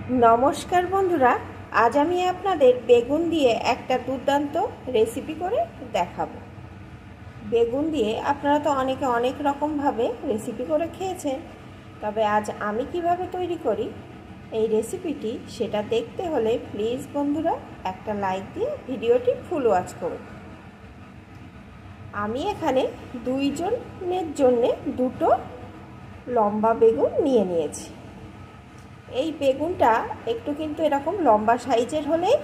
নমস্কার বন্ধুরা, আজ আমি আপনাদের বেগুন দিয়ে একটা দুর্দান্ত রেসিপি করে দেখাবো। বেগুন দিয়ে আপনারা তো অনেকে অনেক রকমভাবে রেসিপি করে খেয়েছেন, তবে আজ আমি কিভাবে তৈরি করি এই রেসিপিটি সেটা দেখতে হলে প্লিজ বন্ধুরা একটা লাইক দিয়ে ভিডিওটি ফুল ওয়াচ করুন। আমি এখানে দুইজনের জন্যে দুটো লম্বা বেগুন নিয়ে নিয়েছি। এই বেগুনটা একটু কিন্তু এরকম লম্বা সাইজের হলেই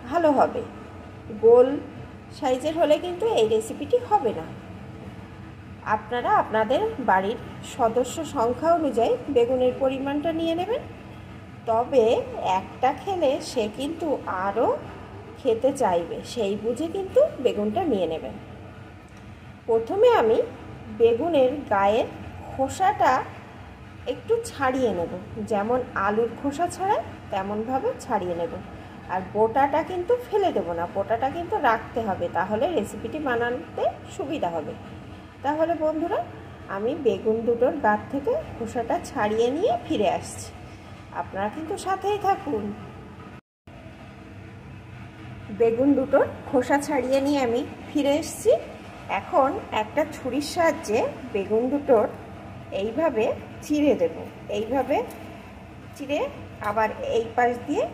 ভালো হবে, গোল সাইজের হলে কিন্তু এই রেসিপিটি হবে না। আপনারা আপনাদের বাড়ির সদস্য সংখ্যা অনুযায়ী বেগুনের পরিমাণটা নিয়ে নেবেন, তবে একটা খেলে সে কিন্তু আরও খেতে চাইবে, সেই বুঝে কিন্তু বেগুনটা নিয়ে নেবেন। প্রথমে আমি বেগুনের গায়ের খোসাটা একটু ছাড়িয়ে নেব, যেমন আলুর খোসা ছাড়াই তেমনভাবে ছাড়িয়ে নেব। আর বোটাটা কিন্তু ফেলে দেব না, বোটাটা কিন্তু রাখতে হবে, তাহলে রেসিপিটি বানাতে সুবিধা হবে। তাহলে বন্ধুরা, আমি বেগুন দুটোর গা থেকে খোসাটা ছাড়িয়ে নিয়ে ফিরে আসছি, আপনারা কিন্তু সাথেই থাকুন। বেগুন দুটোর খোসা ছাড়িয়ে নিয়ে আমি ফিরে এসেছি। এখন একটা ছুরির সাহায্যে বেগুন দুটোর এইভাবে চিড়ে দেব, এইভাবে চিড়ে আবার এই পাশ দিয়ে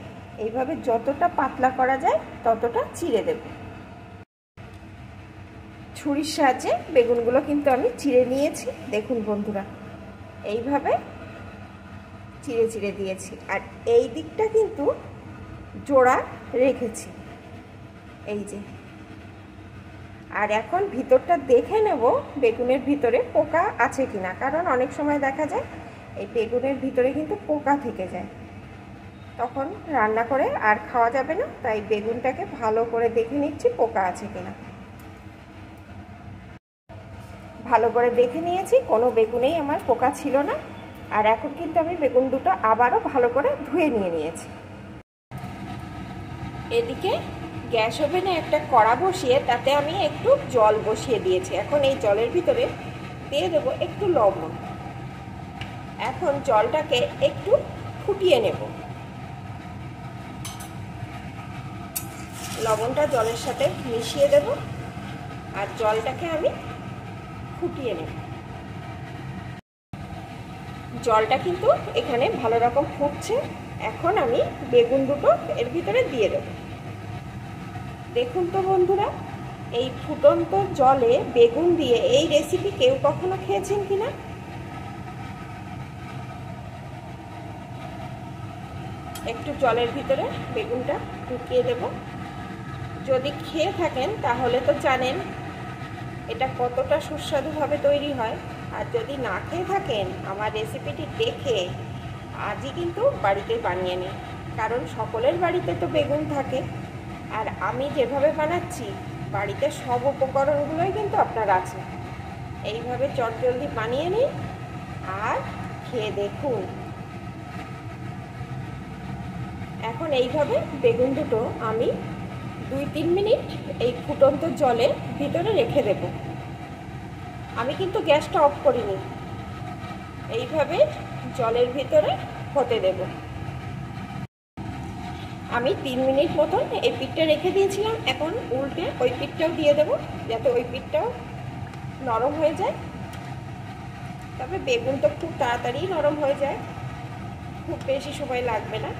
এইভাবে যতটা পাতলা করা যায় ততটা চিড়ে দেব। ছুরির সাহায্যে বেগুনগুলো কিন্তু আমি চিড়ে নিয়েছি, দেখুন বন্ধুরা, এইভাবে চিড়ে চিড়ে দিয়েছি। আর এই দিকটা কিন্তু জোড়া রেখেছি, এই যে। আর এখন ভিতরটা দেখে নেব বেগুনের ভিতরে পোকা আছে কিনা, কারণ অনেক সময় দেখা যায় এই বেগুনের ভিতরে কিন্তু পোকা থেকে যায়, তখন রান্না করে আর খাওয়া যাবে না। তাই বেগুনটাকে ভালো করে দেখে নিচ্ছি পোকা আছে কিনা। ভালো করে দেখে নিয়েছি, কোনো বেগুনেই আমার পোকা ছিল না। আর এখন কিন্তু আমি বেগুন দুটো আবারও ভালো করে ধুয়ে নিয়েছি। এদিকে গ্যাস ওভেনে একটা কড়া বসিয়ে তাতে আমি একটু জল বসিয়ে দিয়েছি। এখন এই জলের ভিতরে দিয়ে দেবো একটু লবণ। এখন জলটাকে একটু ফুটিয়ে নেব, লবণটা জলের সাথে মিশিয়ে দেব আর জলটাকে আমি ফুটিয়ে নেব। জলটা কিন্তু এখানে ভালো রকম ফুটছে। এখন আমি বেগুন দুটো এর ভিতরে দিয়ে দেব। দেখুন তো বন্ধুরা, এই ফুটন্ত জলে বেগুন দিয়ে এই রেসিপি কেউ কখনো খেয়েছেন কিনা? একটু জলের ভিতরে বেগুনটা ঢুকিয়ে দেব। যদি খেয়ে থাকেন তাহলে তো জানেন এটা কতটা সুস্বাদুভাবে তৈরি হয়। আর যদি না খেয়ে থাকেন, আমার রেসিপিটি দেখে আজই কিন্তু বাড়িতে বানিয়ে নিন, কারণ সকলের বাড়িতে তো বেগুন থাকে। আর আমি যেভাবে বানাচ্ছি বাড়িতে সব উপকরণগুলোই কিন্তু আপনার আছে। এইভাবে চটজলদি বানিয়ে নিন আর খেয়ে দেখুন। এখন এইভাবে বেগুন দুটো আমি 2-3 মিনিট এই ফুটন্ত জলের ভিতরে রেখে দেব। আমি কিন্তু গ্যাসটা অফ করিনি, এইভাবে জলের ভিতরে হতে দেব। আমি 3 মিনিট মতন এই পিঠটা রেখে দিয়েছিলাম। এখন উল্টে ওই পিঠটাও দিয়ে দেব, যাতে ওই পিঠটাও নরম হয়ে যায়। তবে বেগুন তো খুব তাড়াতাড়ি নরম হয়ে যায়, খুব বেশি সময় লাগবে না।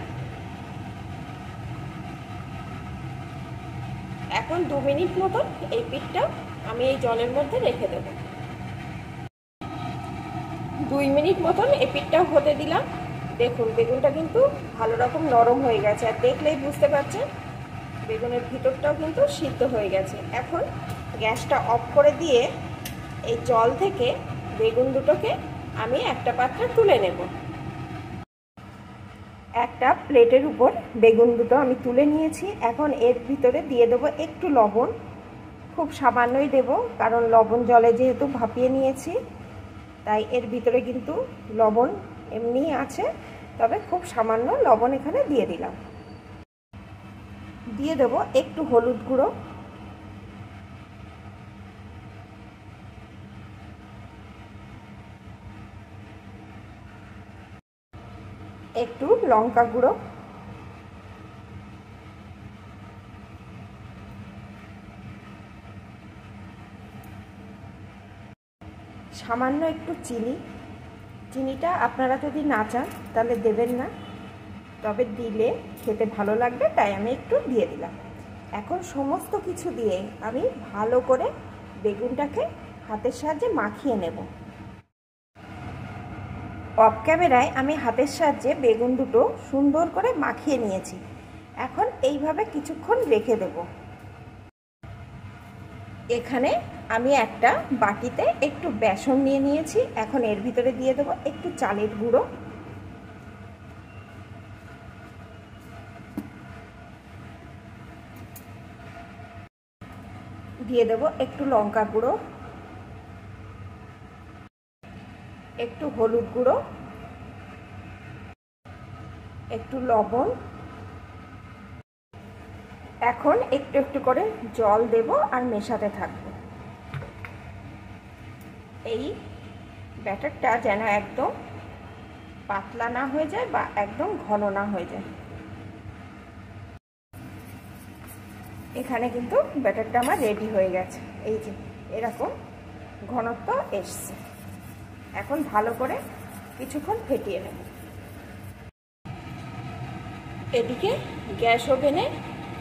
এখন 2 মিনিট মতন এই পিঠটা আমি এই জলের মধ্যে রেখে দেব। 2 মিনিট মতন এই পিঠটাও হতে দিলাম। দেখুন বেগুনটা কিন্তু ভালো রকম নরম হয়ে গেছে, আর দেখলেই বুঝতে পারছেন বেগুনের ভিতরটাও কিন্তু সিদ্ধ হয়ে গেছে। এখন গ্যাসটা অফ করে দিয়ে এই জল থেকে বেগুন দুটোকে আমি একটা পাত্রে তুলে নেব। একটা প্লেটের উপর বেগুন দুটো আমি তুলে নিয়েছি। এখন এর ভিতরে দিয়ে দেবো একটু লবণ, খুব সামান্যই দেব, কারণ লবণ জলে যেহেতু ভাপিয়ে নিয়েছি তাই এর ভিতরে কিন্তু লবণ এমনি আছে, তবে খুব সামান্য লবণ এখানে দিয়ে দিলাম। দিয়ে দেব একটু হলুদ গুঁড়ো, একটু লঙ্কা গুঁড়ো, সামান্য একটু চিনি। চিনিটা আপনারা যদি না চান তাহলে দেবেন না, তবে দিলে খেতে ভালো লাগবে, তাই আমি একটু দিয়ে দিলাম। এখন সমস্ত কিছু দিয়ে আমি ভালো করে বেগুনটাকে হাতের সাহায্যে মাখিয়ে নেব। অফ ক্যামেরায় আমি হাতের সাহায্যে বেগুন দুটো সুন্দর করে মাখিয়ে নিয়েছি। এখন এইভাবে কিছুক্ষণ রেখে দেব। এখানে আমি একটা বাটিতে একটু বেসন নিয়ে নিয়েছি। এখন এর ভিতরে দিয়ে দেবো একটু চালের গুঁড়ো, দিয়ে দেবো একটু লঙ্কা গুঁড়ো, একটু হলুদ গুঁড়ো, একটু লবণ। এখন একটু একটু করে জল দেব আর মেশাতে থাকবো। এই ব্যাটারটা যেন একদম পাতলা না হয়ে যায় বা একদম ঘন না হয়ে যায়। এখানে কিন্তু ব্যাটারটা আমার রেডি হয়ে গেছে। এই যে এরকম ঘনত্ব এসছে। এখন ভালো করে কিছুক্ষণ ফেটিয়ে নেব। এদিকে গ্যাস ওভেনে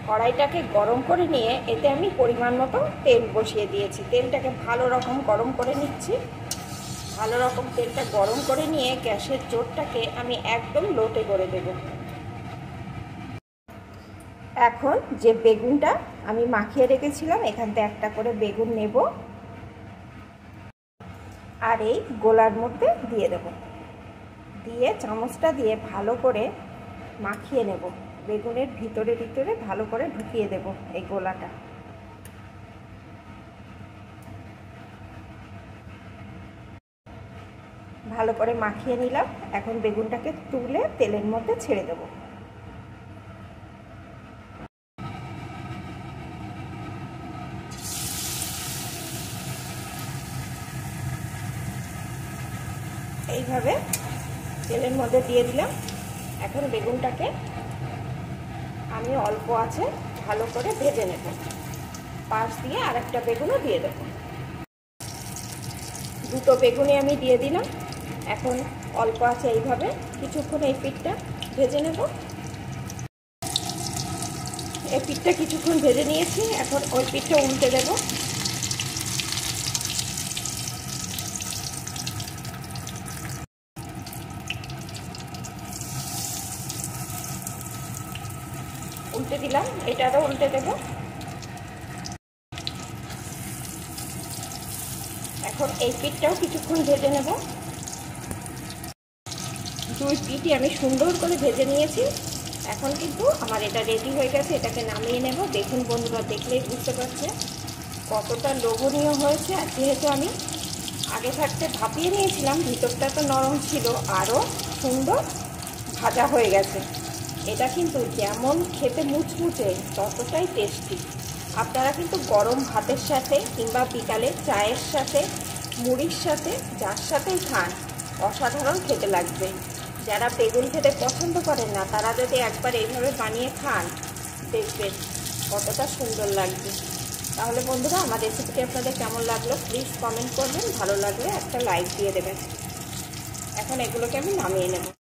কড়াইটাকে গরম করে নিয়ে এতে আমি পরিমাণ মতো তেল বসিয়ে দিয়েছি। তেলটাকে ভালো রকম গরম করে নিচ্ছি। ভালো রকম তেলটা গরম করে নিয়ে গ্যাসের জোরটাকে আমি একদম লোতে করে দেব। এখন যে বেগুনটা আমি মাখিয়ে রেখেছিলাম, এখান থেকে একটা করে বেগুন নেব আর এই গোলার মধ্যে দিয়ে দেব। দিয়ে চামচটা দিয়ে ভালো করে মাখিয়ে নেব। বেগুনের ভিতরে ভিতরে ভালো করে ঢুকিয়ে দেব এই গোলাটা। ভালো করে মাখিয়ে নিলাম। এখন বেগুনটাকে তুলে তেলের মধ্যে ছেড়ে দেব। এইভাবে তেলের মধ্যে দিয়ে দিলাম। এখন বেগুনটাকে আমি অল্প আছে ভালো করে ভেজে নেব। পাশ দিয়ে আরেকটা বেগুনও দিয়ে দেব। দুটো বেগুনই আমি দিয়ে দিলাম। এখন অল্প আছে এইভাবে কিছুক্ষণ এই পিঠটা ভেজে নেব। এই পিঠটা কিছুক্ষণ ভেজে নিয়েছি। এখন ওই পিঠটা উল্টে দেব। উল্টে দিলাম, এটারও উল্টে দেব। এখন এই পিঠটাও কিছুক্ষণ ভেজে নেব। দুই পিঠই আমি সুন্দর করে ভেজে নিয়েছি। এখন কিন্তু আমার এটা রেডি হয়ে গেছে। এটাকে নামিয়ে নেব। দেখুন বন্ধুরা, দেখলেই বুঝতে পারছে কতটা লোভনীয় হয়েছে। আর যেহেতু আমি আগে থাকতে ভাপিয়ে নিয়েছিলাম, ভিতরটা তো নরম ছিল, আরও সুন্দর ভাজা হয়ে গেছে। এটা কিন্তু যেমন খেতে মুচমুচে ততটাই টেস্টি। আপনারা কিন্তু গরম ভাতের সাথে কিংবা বিকালে চায়ের সাথে, মুড়ির সাথে, যার সাথেই খান অসাধারণ খেতে লাগবে। যারা বেগুন খেতে পছন্দ করেন না, তারা যদি একবার এইভাবে বানিয়ে খান, দেখবেন কতটা সুন্দর লাগবে। তাহলে বন্ধুরা, আমার রেসিপিটি আপনাদের কেমন লাগলো প্লিজ কমেন্ট করবেন। ভালো লাগলে একটা লাইক দিয়ে দেবেন। এখন এগুলোকে আমি নামিয়ে নেব।